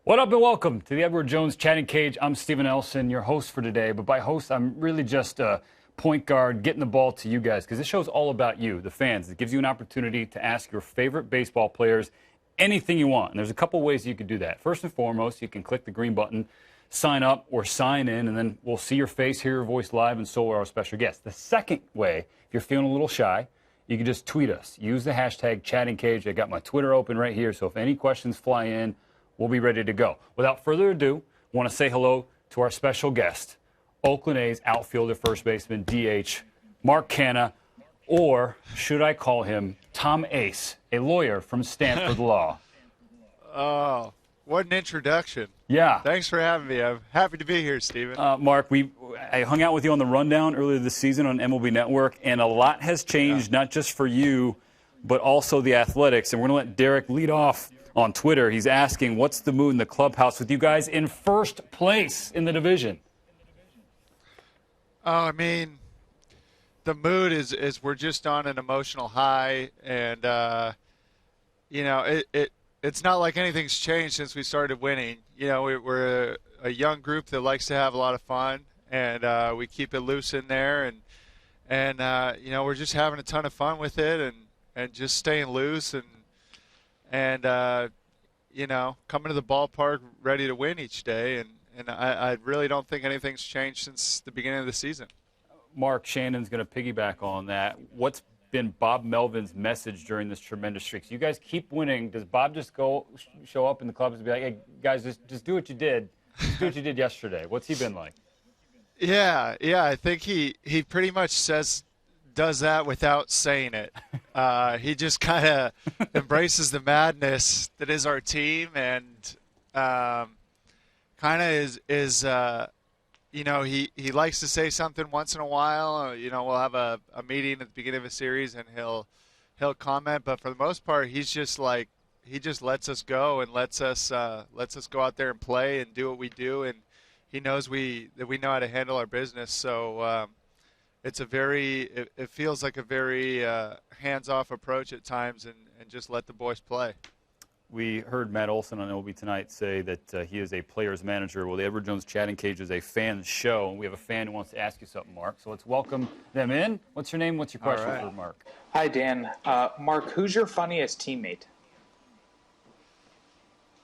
What up and welcome to the Edward Jones Chatting Cage. I'm Stephen Elson, your host for today. But by host, I'm really just a point guard getting the ball to you guys because this show's all about you, the fans. It gives you an opportunity to ask your favorite baseball players anything you want. And there's a couple ways you can do that. First and foremost, you can click the green button, sign up or sign in, and then we'll see your face, hear your voice live, and so will our special guests. The second way, if you're feeling a little shy, you can just tweet us. Use the hashtag Chatting Cage. I got my Twitter open right here, so if any questions fly in, we'll be ready to go. Without further ado, I want to say hello to our special guest, Oakland A's outfielder, first baseman, DH, Mark Canha, or should I call him Tom Ace, a lawyer from Stanford Law. Oh, what an introduction. Yeah. Thanks for having me. I'm happy to be here, Stephen. Mark, I hung out with you on the Rundown earlier this season on MLB Network, and a lot has changed, not just for you, but also the Athletics. And we're going to let Derek lead off on Twitter. He's asking, what's the mood in the clubhouse with you guys in first place in the division? Oh, I mean, the mood is we're just on an emotional high, and it's not like anything's changed since we started winning. You know, we're a young group that likes to have a lot of fun, and we keep it loose in there, and we're just having a ton of fun with it, and just staying loose and coming to the ballpark ready to win each day. And I really don't think anything's changed since the beginning of the season. Mark, Shannon's going to piggyback on that. What's been Bob Melvin's message during this tremendous streak? So you guys keep winning. Does Bob just show up in the clubs and be like, hey, guys, just do what you did. Just do what you did yesterday? What's he been like? Yeah. I think he pretty much does that without saying it. He just kind of embraces the madness that is our team, and kind of is he likes to say something once in a while. We'll have a meeting at the beginning of a series, and he'll comment. But for the most part, he just lets us go and lets us go out there and play and do what we do, and he knows that we know how to handle our business. So. It feels like a very hands-off approach at times, and just let the boys play. We heard Matt Olson on OB tonight say that he is a player's manager. Well, the Edward Jones Chatting Cage is a fan show, and we have a fan who wants to ask you something, Mark. So let's welcome them in. What's your name? What's your question for Mark? Hi, Dan. Mark, who's your funniest teammate?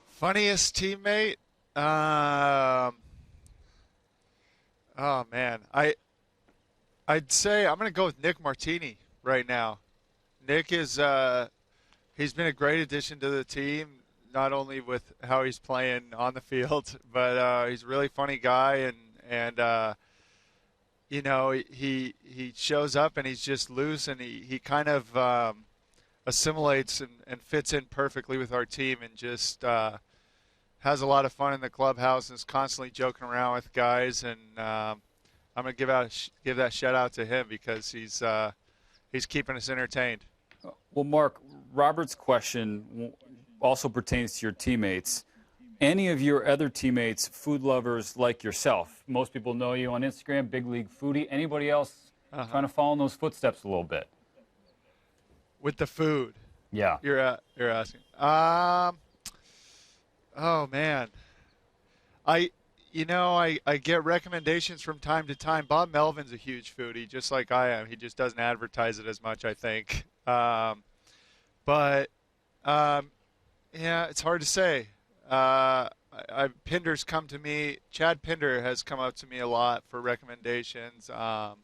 Funniest teammate? Oh, man. I'd say I'm going to go with Nick Martini right now. Nick is he's been a great addition to the team, not only with how he's playing on the field, but he's a really funny guy, and he shows up and he's just loose, and he kind of assimilates and fits in perfectly with our team, and just has a lot of fun in the clubhouse and is constantly joking around with guys, and I'm going to give that shout out to him because he's keeping us entertained. Well, Mark, Robert's question also pertains to your teammates. Any of your other teammates, food lovers like yourself? Most people know you on Instagram, Big League Foodie. Anybody else trying to follow in those footsteps a little bit? With the food? Yeah. You're asking. Oh, man. I get recommendations from time to time. Bob Melvin's a huge foodie, just like I am. He just doesn't advertise it as much, I think. It's hard to say. Pinder's come to me. Chad Pinder has come up to me a lot for recommendations. I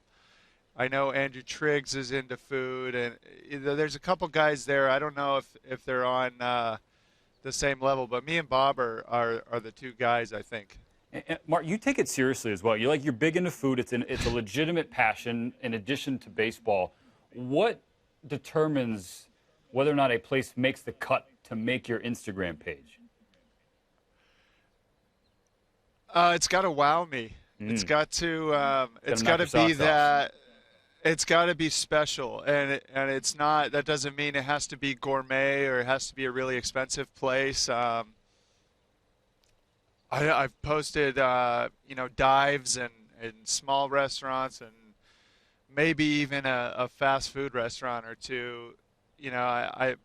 know Andrew Triggs is into food, and there's a couple guys there. I don't know if they're on the same level, but me and Bob are the two guys, I think. And Mark, you take it seriously as well. You're big into food. It's a legitimate passion in addition to baseball. What determines whether or not a place makes the cut to make your Instagram page? It's got to wow me. It's got to. It's got to be that. It's got to be special, and it's not. That doesn't mean it has to be gourmet or it has to be a really expensive place. I've posted, dives and small restaurants and maybe even a fast food restaurant or two. I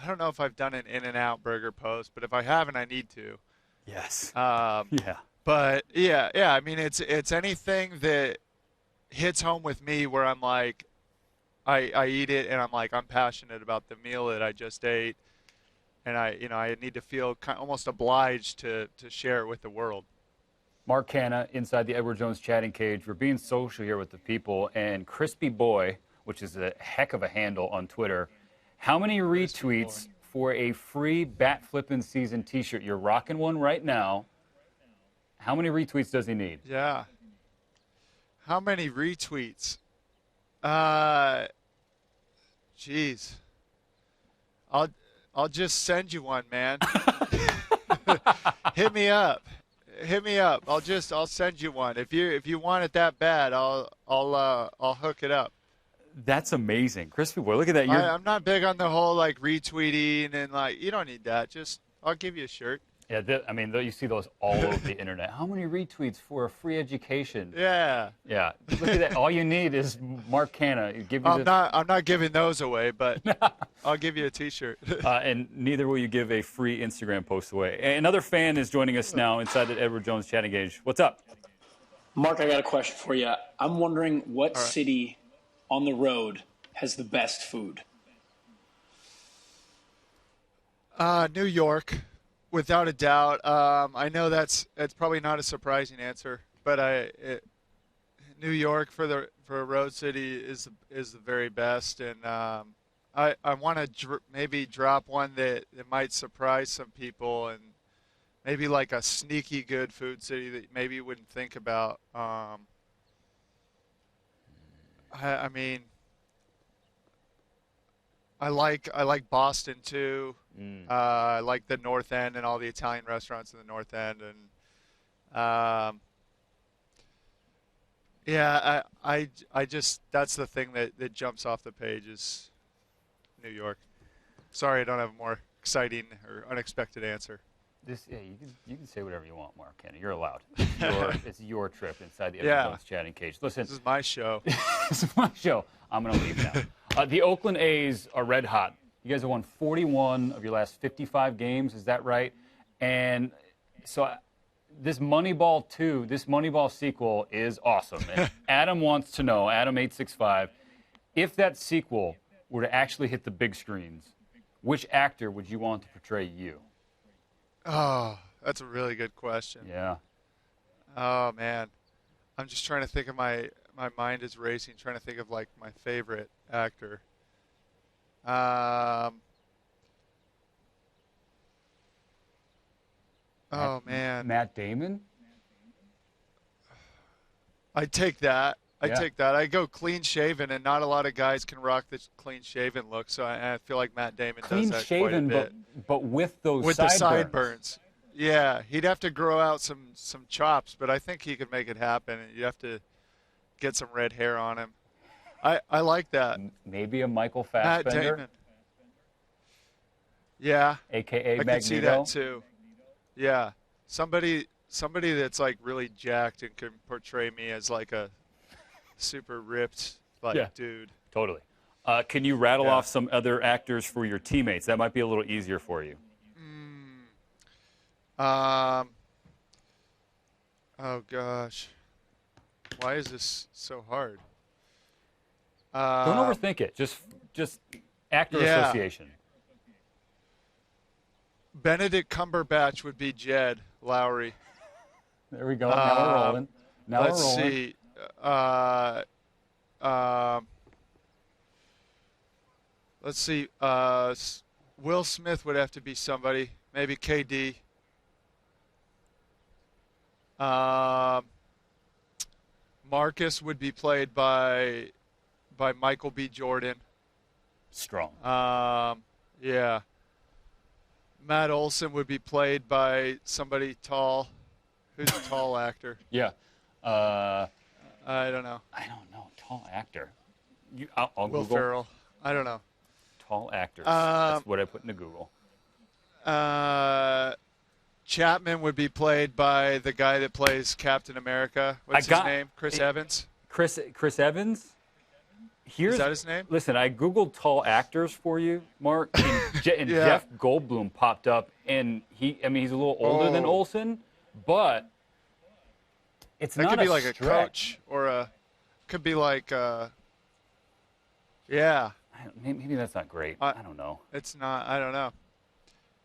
don't know if I've done an In-N-Out burger post, but if I haven't, I need to. Yes. Yeah. But yeah. I mean, it's anything that hits home with me where I'm like, I eat it and I'm like, I'm passionate about the meal that I just ate, and I need to feel almost obliged to share it with the world. Mark Canha inside the Edward Jones chatting cage. We're being social here with the people. And Crispy Boy, which is a heck of a handle on Twitter, how many retweets for a free Bat Flippin' Season t-shirt? You're rocking one right now. How many retweets does he need? Yeah. How many retweets? Jeez. I'll just send you one, man. Hit me up. I'll send you one. If you want it that bad, I'll hook it up. That's amazing. Crispy Boy, look at that. I'm not big on the whole like retweeting and like, you don't need that. Just I'll give you a shirt. Yeah, I mean, you see those all over the internet. How many retweets for a free education? Yeah. Yeah. Look at that. All you need is Mark Canha. I'm not giving those away, but I'll give you a T-shirt. And neither will you give a free Instagram post away. Another fan is joining us now inside the Edward Jones chatting cage. What's up? Mark, I got a question for you. I'm wondering what city on the road has the best food? New York. Without a doubt. I know that's probably not a surprising answer, but New York for a road city is the very best, and I want to maybe drop one that might surprise some people, and maybe like a sneaky good food city that maybe you wouldn't think about. I mean, I like Boston too. I like the North End and all the Italian restaurants in the North End, and yeah, I just that's the thing that jumps off the page is New York. Sorry, I don't have a more exciting or unexpected answer. You can say whatever you want, Mark Canha. You're allowed. It's your trip inside the Edward Jones chatting cage. Listen, this is my show. This is my show. I'm going to leave now. The Oakland A's are red hot. You guys have won 41 of your last 55 games. Is that right? And so this Moneyball 2, this Moneyball sequel is awesome. And Adam wants to know, Adam865, if that sequel were to actually hit the big screens, which actor would you want to portray you? Oh, that's a really good question. Yeah. Oh, man. I'm just trying to think of my mind is racing, trying to think of like my favorite actor. Oh, man. Matt Damon? I'd take that. Yeah. I go clean shaven, and not a lot of guys can rock the clean shaven look. So I feel like Matt Damon does that quite a bit. but with those the sideburns. Yeah, he'd have to grow out some chops, but I think he could make it happen. And you have to get some red hair on him. I like that. Maybe a Michael Matt Fassbender. Damon. Yeah. AKA Magneto. I could see that too. Yeah, somebody that's like really jacked and can portray me as like a super ripped dude. Totally. Can you rattle off some other actors for your teammates? That might be a little easier for you. Oh gosh, why is this so hard? Don't overthink it. Just actor association. Benedict Cumberbatch would be Jed Lowry. There we go. Now we're rolling. Let's see. Let's see. Will Smith would have to be somebody. Maybe KD. Marcus would be played by Michael B. Jordan. Strong. Yeah. Matt Olson would be played by somebody tall. Who's a tall actor? Yeah. I don't know. I don't know. Tall actor. I'll Will Google. Ferrell. I don't know. Tall actors. That's what I put into Google. Chapman would be played by the guy that plays Captain America. What's his name? Chris Evans? Chris Evans? Is that his name? Listen, I Googled tall actors for you, Mark, and Yeah. Jeff Goldblum popped up, and he's a little older than Olsen, but it's That not could be like stretch. a coach or could be like, yeah. Maybe that's not great. I don't know. It's not, I don't know.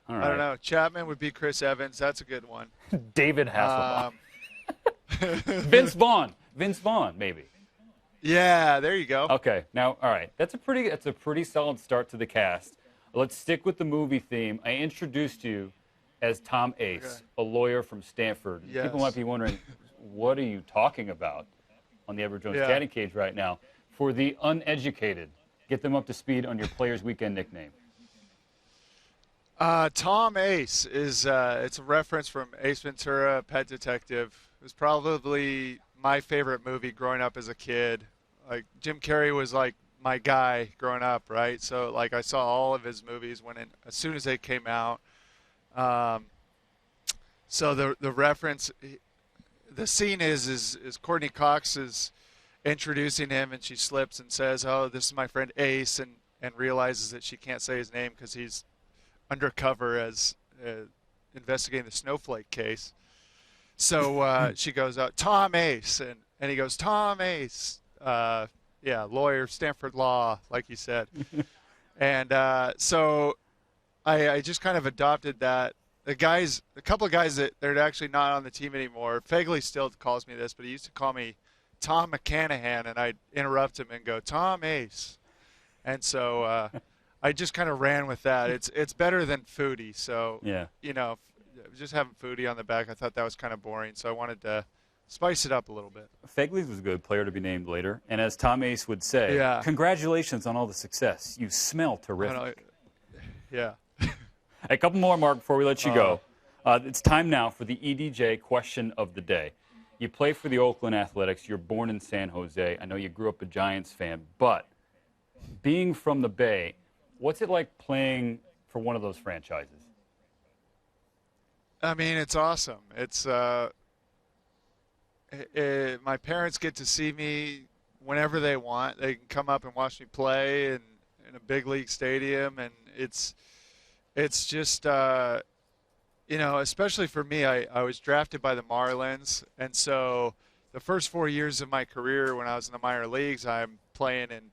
All right. I don't know. Chapman would be Chris Evans. That's a good one. David Hasselhoff. Vince Vaughn, maybe. Yeah, there you go. Okay, now, all right. That's a pretty solid start to the cast. Let's stick with the movie theme. I introduced you as Tom Ace, a lawyer from Stanford. Yes. People might be wondering, what are you talking about on the Edward Jones Chatting Cage right now? For the uneducated, get them up to speed on your Players Weekend nickname. Tom Ace is it's a reference from Ace Ventura, Pet Detective. It was probably my favorite movie growing up as a kid. Like Jim Carrey was like my guy growing up, right? So like I saw all of his movies as soon as they came out. So the reference, the scene is Courtney Cox is introducing him, and she slips and says, "Oh, this is my friend Ace," and realizes that she can't say his name because he's undercover as investigating the snowflake case. So she goes out, "Tom Ace," and he goes, "Tom Ace." Lawyer, Stanford Law, like you said. And so I just kind of adopted that. A couple of guys that they're actually not on the team anymore. Fegley still calls me this, but he used to call me Tom McCanahan, and I'd interrupt him and go, "Tom Ace." And so I just kind of ran with that. It's better than Foodie. So, just having Foodie on the back, I thought that was kind of boring. So I wanted to spice it up a little bit. Fegley was a good player to be named later. And as Tom Ace would say, congratulations on all the success. You smell terrific. Yeah. A couple more, Mark, before we let you go. It's time now for the EDJ question of the day. You play for the Oakland Athletics. You're born in San Jose. I know you grew up a Giants fan. But being from the Bay, what's it like playing for one of those franchises? I mean, it's awesome. It's my parents get to see me whenever they want. They can come up and watch me play in a big league stadium, and it's just especially for me. I was drafted by the Marlins, and so the first 4 years of my career when I was in the minor leagues, I'm playing in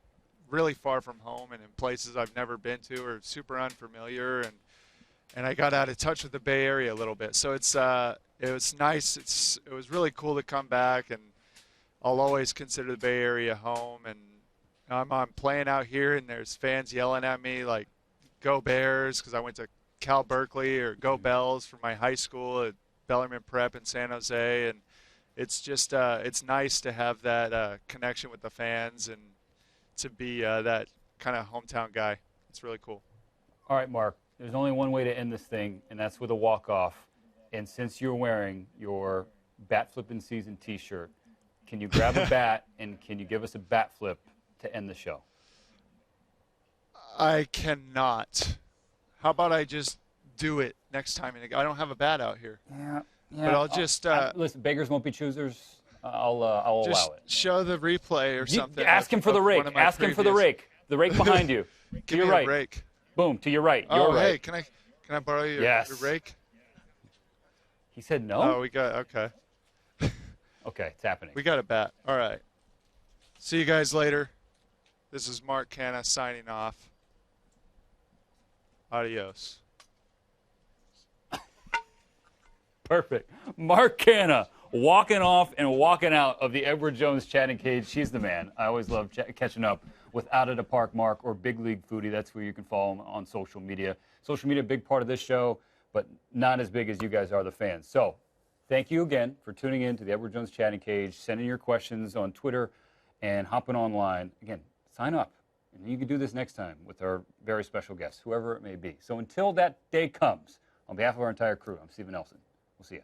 really far from home and in places I've never been to or super unfamiliar, and I got out of touch with the Bay Area a little bit. So it was nice. It was really cool to come back, and I'll always consider the Bay Area home. And I'm playing out here, and there's fans yelling at me like, "Go Bears," because I went to Cal Berkeley, or "Go Bells" from my high school at Bellarmine Prep in San Jose. And it's just it's nice to have that connection with the fans and to be that kind of hometown guy. It's really cool. All right, Mark. There's only one way to end this thing, and that's with a walk-off. And since you're wearing your Bat Flippin' Season T-shirt, can you grab a bat and can you give us a bat flip to end the show? I cannot. How about I just do it next time? I don't have a bat out here. Yeah. But I'll just listen. Beggars won't be choosers. I'll allow it. Show the replay or something. Ask him for the rake. Ask him for the rake. The rake behind you. To your right. Rake. Boom. To your right. Your right. Hey, can I borrow your rake? He said no. Oh, we got okay. Okay, it's happening. We got a bat. All right. See you guys later. This is Mark Canha signing off. Adios. Perfect. Mark Canha walking off and walking out of the Edward Jones Chatting Cage. She's the man. I always love catching up with Out of the Park Mark or Big League Foodie. That's where you can follow him on social media. Social media, a big part of this show, but not as big as you guys are, the fans. So thank you again for tuning in to the Edward Jones Chatting Cage, sending your questions on Twitter and hopping online. Again, sign up. And you can do this next time with our very special guests, whoever it may be. So until that day comes, on behalf of our entire crew, I'm Stephen Nelson. We'll see you.